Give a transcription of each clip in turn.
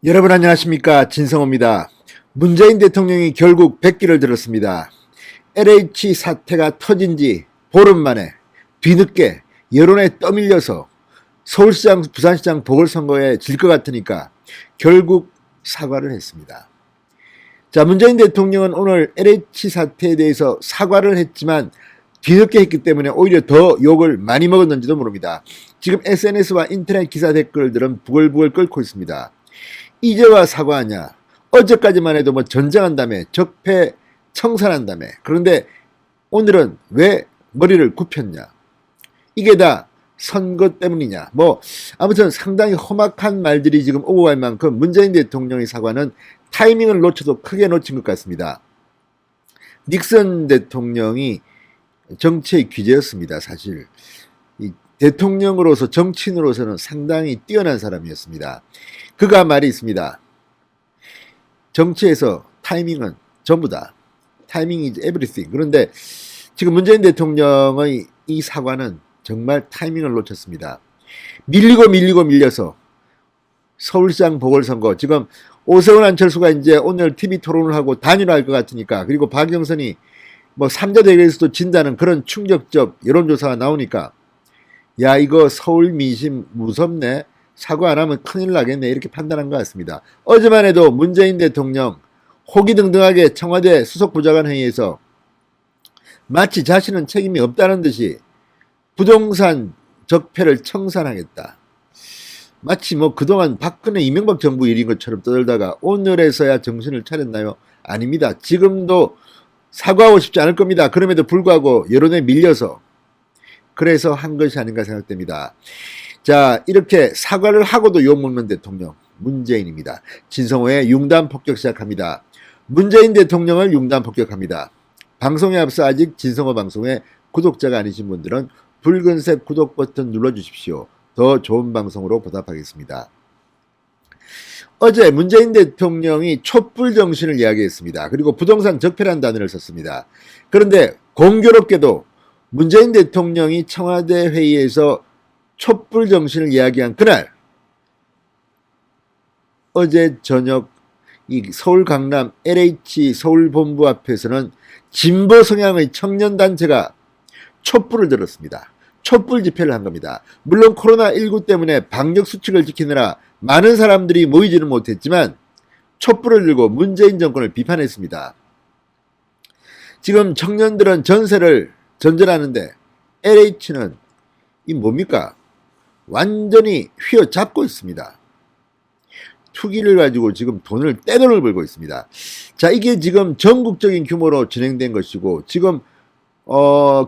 여러분 안녕하십니까, 진성호입니다. 문재인 대통령이 결국 백기를 들었습니다. LH 사태가 터진 지 보름 만에 뒤늦게 여론에 떠밀려서 서울시장, 부산시장 보궐선거에 질 것 같으니까 결국 사과를 했습니다. 자, 문재인 대통령은 오늘 LH 사태에 대해서 사과를 했지만 뒤늦게 했기 때문에 오히려 더 욕을 많이 먹었는지도 모릅니다. 지금 SNS와 인터넷 기사 댓글들은 부글부글 끓고 있습니다. 이제와 사과하냐? 어제까지만 해도 뭐 전쟁한다며, 적폐 청산한다며. 그런데 오늘은 왜 머리를 굽혔냐? 이게 다 선거 때문이냐? 뭐 아무튼 상당히 험악한 말들이 지금 오고 갈 만큼 문재인 대통령의 사과는 타이밍을 놓쳐도 크게 놓친 것 같습니다. 닉슨 대통령이 정치의 귀재였습니다. 사실 이 대통령으로서, 정치인으로서는 상당히 뛰어난 사람이었습니다. 그가 말이 있습니다. 정치에서 타이밍은 전부다. 타이밍 is everything. 그런데 지금 문재인 대통령의 이 사과는 정말 타이밍을 놓쳤습니다. 밀리고 밀려서 서울시장 보궐선거, 지금 오세훈 안철수가 이제 오늘 TV 토론을 하고 단일화할 것 같으니까, 그리고 박영선이 뭐 3자 대결에서도 진다는 그런 충격적 여론조사가 나오니까, 야, 이거 서울 민심 무섭네, 사과 안 하면 큰일 나겠네, 이렇게 판단한 것 같습니다. 어제만 해도 문재인 대통령 호기등등하게 청와대 수석보좌관 회의에서 마치 자신은 책임이 없다는 듯이 부동산 적폐를 청산하겠다, 마치 뭐 그동안 박근혜 이명박 정부 일인 것처럼 떠들다가 오늘에서야 정신을 차렸나요? 아닙니다. 지금도 사과하고 싶지 않을 겁니다. 그럼에도 불구하고 여론에 밀려서 그래서 한 것이 아닌가 생각됩니다. 자, 이렇게 사과를 하고도 욕먹는 대통령 문재인입니다. 진성호의 융단 폭격 시작합니다. 문재인 대통령을 융단 폭격합니다. 방송에 앞서 아직 진성호 방송에 구독자가 아니신 분들은 붉은색 구독 버튼 눌러주십시오. 더 좋은 방송으로 보답하겠습니다. 어제 문재인 대통령이 촛불 정신을 이야기했습니다. 그리고 부동산 적폐란 단어를 썼습니다. 그런데 공교롭게도 문재인 대통령이 청와대 회의에서 촛불 정신을 이야기한 그날, 어제 저녁 이 서울 강남 LH 서울본부 앞에서는 진보 성향의 청년단체가 촛불을 들었습니다. 촛불 집회를 한 겁니다. 물론 코로나19 때문에 방역수칙을 지키느라 많은 사람들이 모이지는 못했지만 촛불을 들고 문재인 정권을 비판했습니다. 지금 청년들은 전세를 전전하는데 LH는 이 뭡니까? 완전히 휘어잡고 있습니다. 투기를 가지고 지금 떼돈을 벌고 있습니다. 자, 이게 지금 전국적인 규모로 진행된 것이고, 지금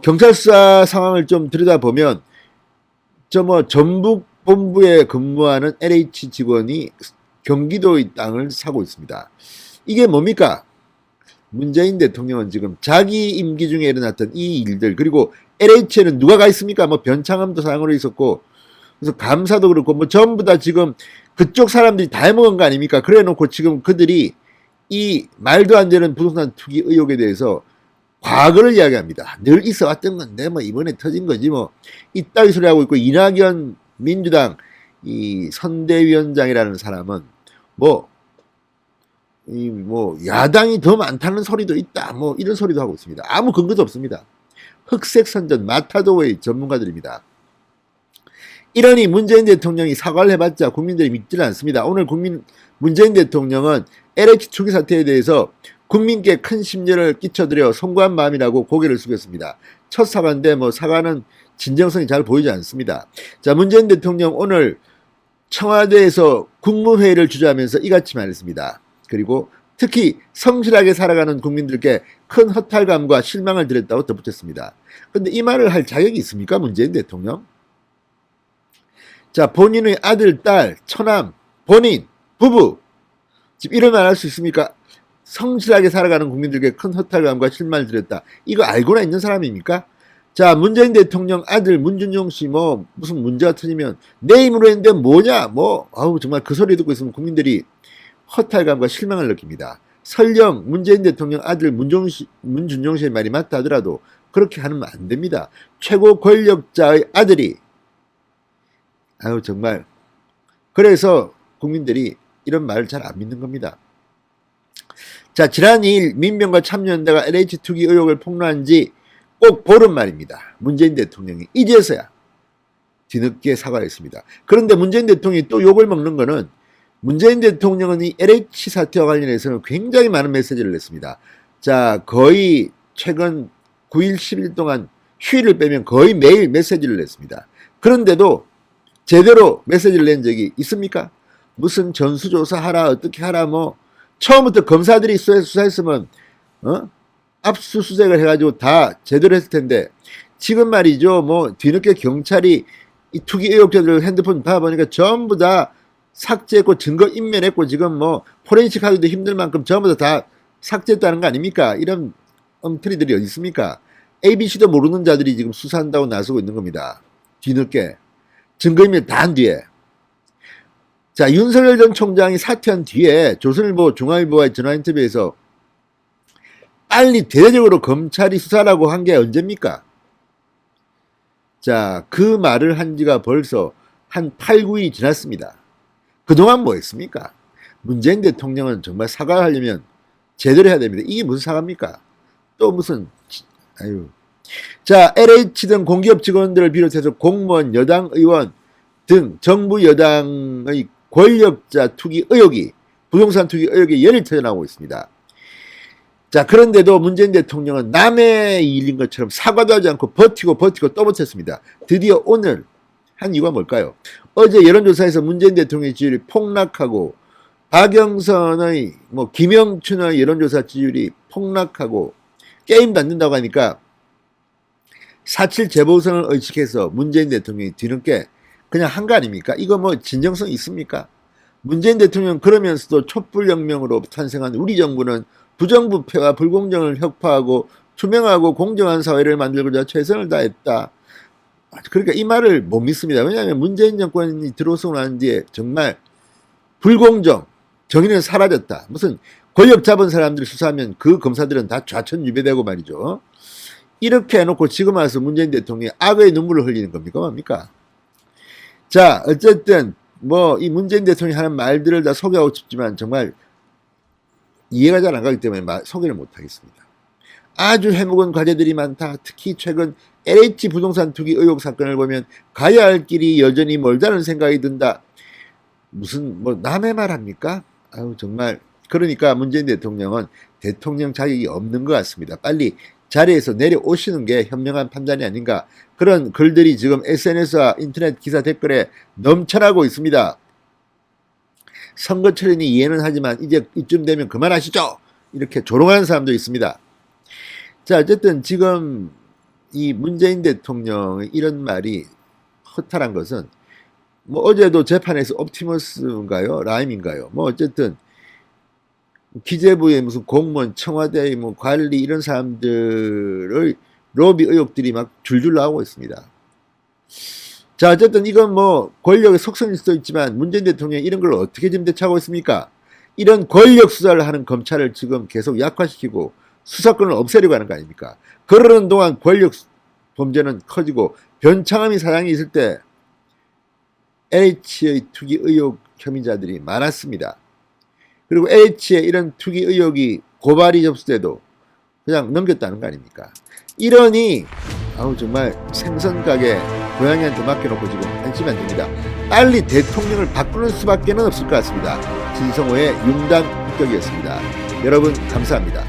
경찰 수사 상황을 좀 들여다보면 전북 본부에 근무하는 LH 직원이 경기도의 땅을 사고 있습니다. 이게 뭡니까? 문재인 대통령은 지금 자기 임기 중에 일어났던 이 일들, 그리고 LH에는 누가 가 있습니까? 뭐 변창흠도 상으로 있었고, 그래서 감사도 그렇고 뭐 전부 다 지금 그쪽 사람들이 다 해먹은 거 아닙니까? 그래 놓고 지금 그들이 이 말도 안 되는 부동산 투기 의혹에 대해서 과거를 이야기합니다. 늘 있어 왔던 건데 뭐 이번에 터진 거지 뭐, 이따위 소리 하고 있고, 이낙연 민주당 이 선대위원장이라는 사람은 뭐 야당이 더 많다는 소리도 있다, 뭐 이런 소리도 하고 있습니다. 아무 근거도 없습니다. 흑색선전 마타도의 전문가들입니다. 이러니 문재인 대통령이 사과를 해봤자 국민들이 믿지를 않습니다. 오늘 문재인 대통령은 LH 투기 사태에 대해서 국민께 큰 심려를 끼쳐드려 송구한 마음이라고 고개를 숙였습니다. 첫 사과인데 뭐 사과는 진정성이 잘 보이지 않습니다. 자, 문재인 대통령 오늘 청와대에서 국무회의를 주재하면서 이같이 말했습니다. 그리고 특히 성실하게 살아가는 국민들께 큰 허탈감과 실망을 드렸다고 덧붙였습니다. 그런데 이 말을 할 자격이 있습니까? 문재인 대통령? 자, 본인의 아들, 딸, 처남, 본인, 부부, 지금 이런 말 할 수 있습니까? 성실하게 살아가는 국민들께 큰 허탈감과 실망을 드렸다. 이거 알고나 있는 사람입니까? 자, 문재인 대통령 아들 문준용 씨 뭐 무슨 문제가 터지면 내 힘으로 했는데 뭐냐, 뭐 아우 정말 그 소리 듣고 있으면 국민들이 허탈감과 실망을 느낍니다. 설령 문재인 대통령 아들 문준용 씨의 말이 맞다 하더라도 그렇게 하면 안 됩니다. 최고 권력자의 아들이, 아유 정말, 그래서 국민들이 이런 말을 잘 안 믿는 겁니다. 자, 지난 2일 민변과 참여연대가 LH 투기 의혹을 폭로한 지 꼭 보름 말입니다. 문재인 대통령이 이제서야 뒤늦게 사과했습니다. 그런데 문재인 대통령이 또 욕을 먹는 거는 문재인 대통령은 이 LH 사태와 관련해서는 굉장히 많은 메시지를 냈습니다. 자, 거의 최근 9일, 10일 동안 휴일을 빼면 거의 매일 메시지를 냈습니다. 그런데도 제대로 메시지를 낸 적이 있습니까? 무슨 전수조사하라, 어떻게 하라, 뭐 처음부터 검사들이 수사했으면 압수수색을 해가지고 다 제대로 했을 텐데 지금 말이죠. 뭐 뒤늦게 경찰이 이 투기 의혹자들 핸드폰 봐보니까 전부 다 삭제했고 증거 인멸했고 지금 뭐 포렌식 하기도 힘들 만큼 전부 다 삭제했다는 거 아닙니까? 이런 엉터리들이 어디 있습니까? ABC도 모르는 자들이 지금 수사한다고 나서고 있는 겁니다. 뒤늦게 증거인멸 다 한 뒤에. 자, 윤석열 전 총장이 사퇴한 뒤에 조선일보, 중앙일보와의 전화 인터뷰에서 빨리 대대적으로 검찰이 수사라고 한 게 언제입니까? 자, 그 말을 한 지가 벌써 한 8, 9일이 지났습니다. 그동안 뭐 했습니까? 문재인 대통령은 정말 사과하려면 제대로 해야 됩니다. 이게 무슨 사과입니까? 또 무슨, 아유. 자, LH 등 공기업 직원들을 비롯해서 공무원, 여당 의원 등 정부 여당의 권력자 투기 의혹이, 부동산 투기 의혹이 열이 터져나오고 있습니다. 자, 그런데도 문재인 대통령은 남의 일인 것처럼 사과도 하지 않고 버티고 또 버텼습니다. 드디어 오늘 한 이유가 뭘까요? 어제 여론조사에서 문재인 대통령의 지지율이 폭락하고 박영선의 김영춘의 여론조사 지지율이 폭락하고 게임도 안 된다고 하니까 4.7 재보선을 의식해서 문재인 대통령이 뒤늦게 그냥 한 거 아닙니까? 이거 뭐 진정성 있습니까? 문재인 대통령 그러면서도 촛불혁명으로 탄생한 우리 정부는 부정부패와 불공정을 혁파하고 투명하고 공정한 사회를 만들고자 최선을 다했다. 그러니까 이 말을 못 믿습니다. 왜냐하면 문재인 정권이 들어서고 난 뒤에 정말 불공정, 정의는 사라졌다. 무슨 권력 잡은 사람들을 수사하면 그 검사들은 다 좌천유배되고 말이죠. 이렇게 해놓고 지금 와서 문재인 대통령이 악의 눈물을 흘리는 겁니까? 뭡니까? 자, 어쨌든 뭐 이 문재인 대통령이 하는 말들을 다 소개하고 싶지만 정말 이해가 잘 안 가기 때문에 소개를 못하겠습니다. 아주 해묵은 과제들이 많다. 특히 최근 LH 부동산 투기 의혹 사건을 보면 가야 할 길이 여전히 멀다는 생각이 든다. 무슨 뭐 남의 말 합니까? 아유 정말. 그러니까 문재인 대통령은 대통령 자격이 없는 것 같습니다. 빨리 자리에서 내려오시는 게 현명한 판단이 아닌가. 그런 글들이 지금 SNS와 인터넷 기사 댓글에 넘쳐나고 있습니다. 선거철이니 이해는 하지만 이제 이쯤 되면 그만하시죠. 이렇게 조롱하는 사람도 있습니다. 자, 어쨌든 지금 이 문재인 대통령의 이런 말이 허탈한 것은 뭐 어제도 재판에서 옵티머스인가요? 라임인가요? 뭐 어쨌든 기재부의 무슨 공무원, 청와대의 뭐 관리 이런 사람들의 로비 의혹들이 막 줄줄 나오고 있습니다. 자, 어쨌든 이건 뭐 권력의 속성일 수도 있지만 문재인 대통령이 이런 걸 어떻게 지금 대처하고 있습니까? 이런 권력 수사를 하는 검찰을 지금 계속 약화시키고 수사권을 없애려고 하는 거 아닙니까? 그러는 동안 권력 범죄는 커지고 변창흠이 사장이 있을 때 LH의 투기 의혹 혐의자들이 많았습니다. 그리고 LH의 이런 투기 의혹이 고발이 접수돼도 그냥 넘겼다는 거 아닙니까? 이러니 아우 정말 생선가게 고양이한테 맡겨놓고 지금 안심이 안 됩니다. 빨리 대통령을 바꾸는 수밖에 없을 것 같습니다. 진성호의 융단 합격이었습니다. 여러분 감사합니다.